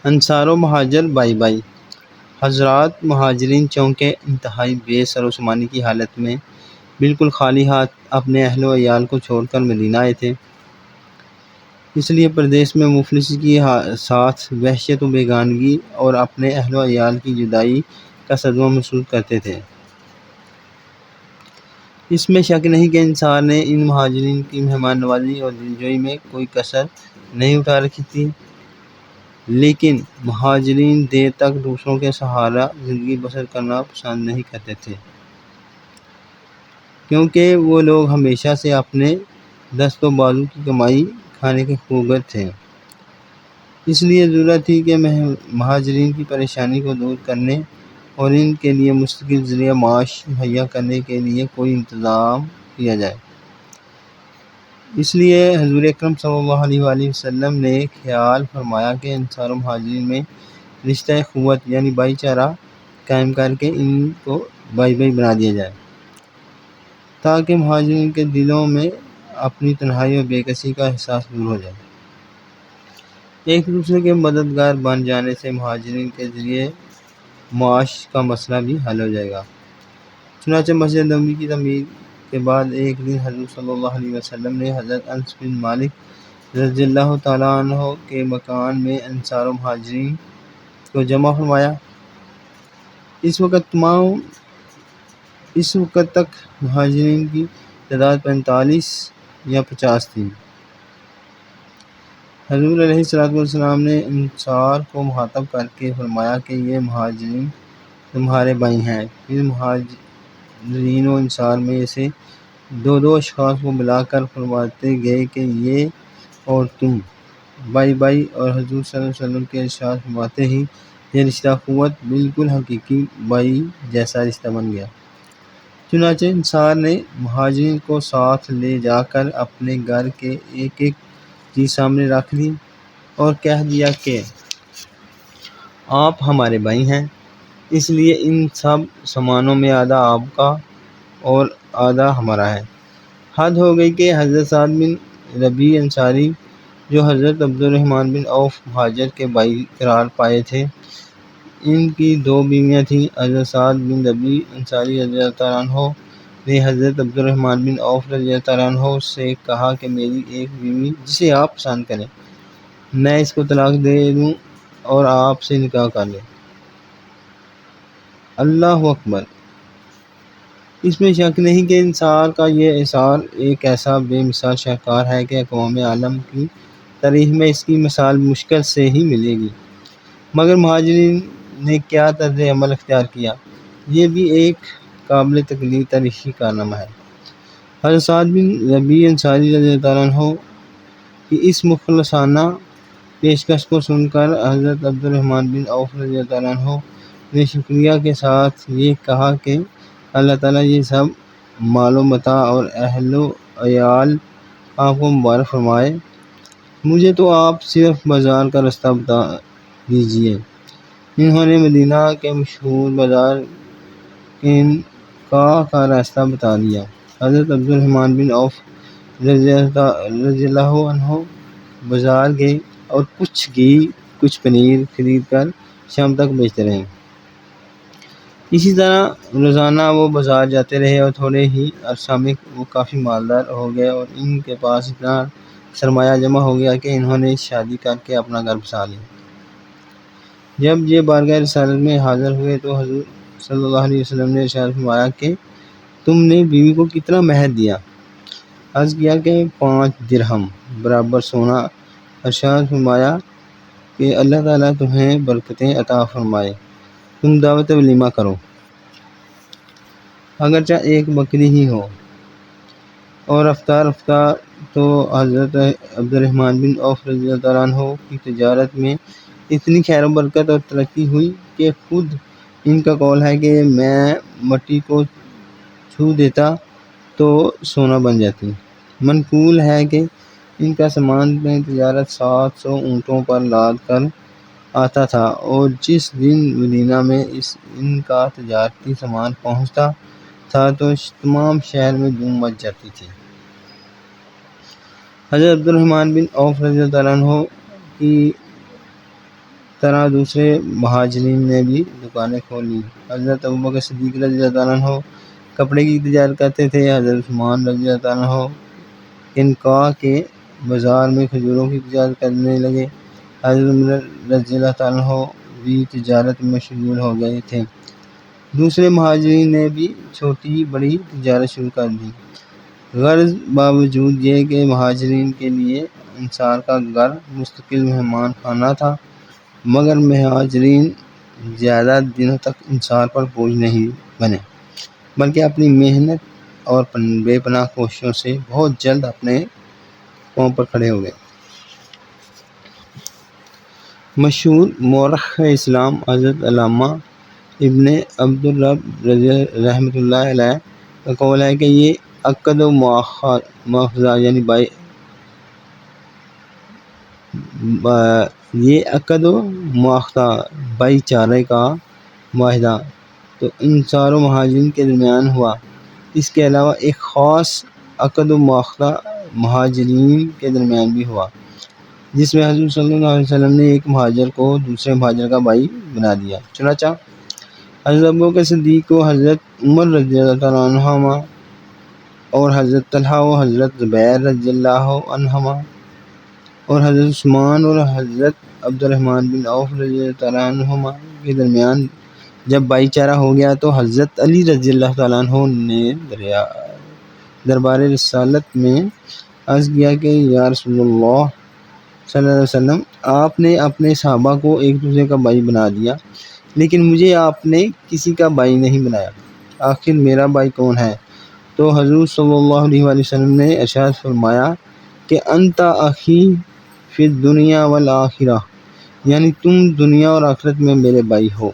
انصار و مہاجر بائی بائی۔ حضرات مہاجرین چونکہ انتہائی بے سر و سامانی کی حالت میں بالکل خالی ہاتھ اپنے اہل و عیال کو چھوڑ کر مدینہ آئے تھے، اس لیے پردیس میں مفلسی کے ساتھ وحشت و بیگانگی اور اپنے اہل و عیال کی جدائی کا صدمہ محسوس کرتے تھے۔ اس میں شک نہیں کہ انصار نے ان مہاجرین کی مہمان نوازی اور دلجوئی میں کوئی کسر نہیں اٹھا رکھی تھی، لیکن مہاجرین دیر تک دوسروں کے سہارا زندگی بسر کرنا پسند نہیں کرتے تھے، کیونکہ وہ لوگ ہمیشہ سے اپنے دست و بازو کی کمائی کھانے کے خوگر تھے۔ اس لیے ضرورت تھی کہ مہاجرین کی پریشانی کو دور کرنے اور ان کے لیے مستقل ذریعہ معاش مہیا کرنے کے لیے کوئی انتظام کیا جائے۔ اس لیے حضور اکرم صلی اللہ علیہ وآلہ وسلم نے خیال فرمایا کہ انصار و مہاجرین میں رشتہ اخوت یعنی بھائی چارہ قائم کر کے ان کو بھائی بھائی بنا دیا جائے، تاکہ مہاجرین کے دلوں میں اپنی تنہائی اور بے کسی کا احساس دور ہو جائے۔ ایک دوسرے کے مددگار بن جانے سے مہاجرین کے ذریعے معاش کا مسئلہ بھی حل ہو جائے گا۔ چنانچہ مسجد نبوی کی تعمیر کے بعد ایک دن حضور صلی اللہ علیہ وسلم نے حضرت انس بن مالک رضی اللہ تعالیٰ عنہ کے مکان میں انصار و مہاجرین کو جمع فرمایا۔ اس وقت تک مہاجرین کی تعداد 45 یا 50 تھی۔ حضور علیہ الصلوۃ والسلام نے انصار کو مخاطب کر کے فرمایا کہ یہ مہاجرین تمہارے بھائی ہیں۔ پھر مہاجرین و انصار میں سے دو دو اشخاص کو بلا کر فرماتے گئے کہ یہ اور تم بھائی بھائی، اور حضور صلی اللہ علیہ وسلم کے ارشاد فرماتے ہی یہ رشتہ اخوت بالکل حقیقی بھائی جیسا رشتہ بن گیا۔ چنانچہ انصار نے مہاجرین کو ساتھ لے جا کر اپنے گھر کے ایک ایک چیز سامنے رکھ دی اور کہہ دیا کہ آپ ہمارے بھائی ہیں، اس لیے ان سب سامانوں میں آدھا آپ کا اور آدھا ہمارا ہے۔ حد ہو گئی کہ حضرت سعد بن ربیع انصاری جو حضرت عبد الرحمن بن عوف مہاجر کے بھائی قرار پائے تھے، ان کی دو بیویاں تھیں۔ حضرت سعد بن ربیع انصاری رضی اللہ تعالیٰ عنہ نے حضرت عبد الرحمن بن عوف رضی اللہ تعالیٰ عنہ سے کہا کہ میری ایک بیوی جسے آپ پسند کریں، میں اس کو طلاق دے دوں اور آپ سے نکاح کر لیں۔ اللہ اکبر! اس میں شک نہیں کہ انصار کا یہ اظہار ایک ایسا بے مثال شاہکار ہے کہ اقوام عالم کی تاریخ میں اس کی مثال مشکل سے ہی ملے گی۔ مگر مہاجرین نے کیا طرز عمل اختیار کیا، یہ بھی ایک قابل تقلید تاریخی کارنامہ ہے۔ حضرت سعد بن ربیع انصاری رضی اللہ تعالیٰ عنہ کی اس مخلصانہ پیشکش کو سن کر حضرت عبد الرحمن بن عوف رضی اللہ تعالیٰ عنہ نے شکریہ کے ساتھ یہ کہا کہ اللہ تعالیٰ یہ سب مال و متاع اور اہل و عیال آپ کو مبارک فرمائے، مجھے تو آپ صرف بازار کا راستہ بتا دیجیے۔ انہوں نے مدینہ کے مشہور بازار قینقاع کا راستہ بتا دیا۔ حضرت عبد الرحمن بن عوف رضی اللہ عنہ بازار گئے اور کچھ گھی کچھ پنیر خرید کر شام تک بیچتے رہے۔ اسی طرح روزانہ وہ بازار جاتے رہے اور تھوڑے ہی عرصہ میں وہ کافی مالدار ہو گئے اور ان کے پاس اتنا سرمایہ جمع ہو گیا کہ انہوں نے شادی کر کے اپنا گھر بسا لیا۔ جب یہ بارگاہ رسالت میں حاضر ہوئے تو حضور صلی اللہ علیہ وسلم نے ارشاد فرمایا کہ تم نے بیوی کو کتنا مہر دیا؟ عرض کیا کہ 5 درہم برابر سونا۔ ارشاد فرمایا کہ اللہ تعالیٰ تمہیں برکتیں عطا فرمائے، تم دعوت ولیمہ کرو، اگرچہ ایک بکری ہی ہو۔ اور رفتہ رفتہ تو حضرت عبد الرحمن بن عوف رضی اللہ تعالیٰ عنہ کی تجارت میں اتنی خیر و برکت اور ترقی ہوئی کہ خود ان کا قول ہے کہ میں مٹی کو چھو دیتا تو سونا بن جاتی۔ منقول ہے کہ ان کا سامان تجارت 700 اونٹوں پر لاد کر آتا تھا اور جس دن مدینہ میں ان کا تجارتی سامان پہنچتا تھا تو تمام شہر میں دھوم مچ جاتی تھی۔ حضرت عبد الرحمن بن عوف رضی اللہ تعالیٰ عنہ کی طرح دوسرے مہاجرین نے بھی دکانیں کھولی۔ حضرت ابوبکر صدیق رضی اللہ تعالیٰ عنہ کپڑے کی تجارت کرتے تھے۔ حضرت عثمان رضی اللہ تعالیٰ عنہ قینقاع کے بازار میں کھجوروں کی تجارت کرنے لگے۔ حضرت عمر رضی اللہ تعالیٰ عنہ بھی تجارت میں مشغول ہو گئے تھے۔ دوسرے مہاجرین نے بھی چھوٹی بڑی تجارت شروع کر دی۔ غرض باوجود یہ کہ مہاجرین کے لیے انصار کا گھر مستقل مہمان خانہ تھا، مگر مہاجرین زیادہ دنوں تک انصار پر بوجھ نہیں بنے، بلکہ اپنی محنت اور بے پناہ کوششوں سے بہت جلد اپنے پاؤں پر کھڑے ہو گئے۔ مشہور مورخ اسلام حضرت علامہ ابن عبدالرب رحمۃ اللہ علیہ کا قول ہے کہ یہ عقد و مواخذہ یعنی بھائی چارے کا معاہدہ تو انصار و مہاجرین کے درمیان ہوا۔ اس کے علاوہ ایک خاص عقد و مواخذہ مہاجرین کے درمیان بھی ہوا، جس میں حضور صلی اللہ علیہ وسلم نے ایک مہاجر کو دوسرے مہاجر کا بھائی بنا دیا۔ چنانچہ حضرت ابوبکر صدیق کو حضرت عمر رضی اللہ تعالیٰ عنہما اور حضرت طلحہ و حضرت زبیر رضی اللہ عنہما اور حضرت عثمان اور حضرت عبد الرحمن بن عوف رضی اللہ تعالیٰ عنہما کے درمیان جب بھائی چارہ ہو گیا تو حضرت علی رضی اللہ تعالیٰ عنہ نے دربار رسالت میں عرض کیا کہ یا رسول اللہ صلی اللہ علیہ وسلم، آپ نے اپنے صحابہ کو ایک دوسرے کا بھائی بنا دیا، لیکن مجھے آپ نے کسی کا بھائی نہیں بنایا، آخر میرا بھائی کون ہے؟ تو حضور صلی اللہ علیہ وآلہ وسلم نے ارشاد فرمایا کہ انت اخی فی الدنیا والآخرہ، یعنی تم دنیا اور آخرت میں میرے بھائی ہو۔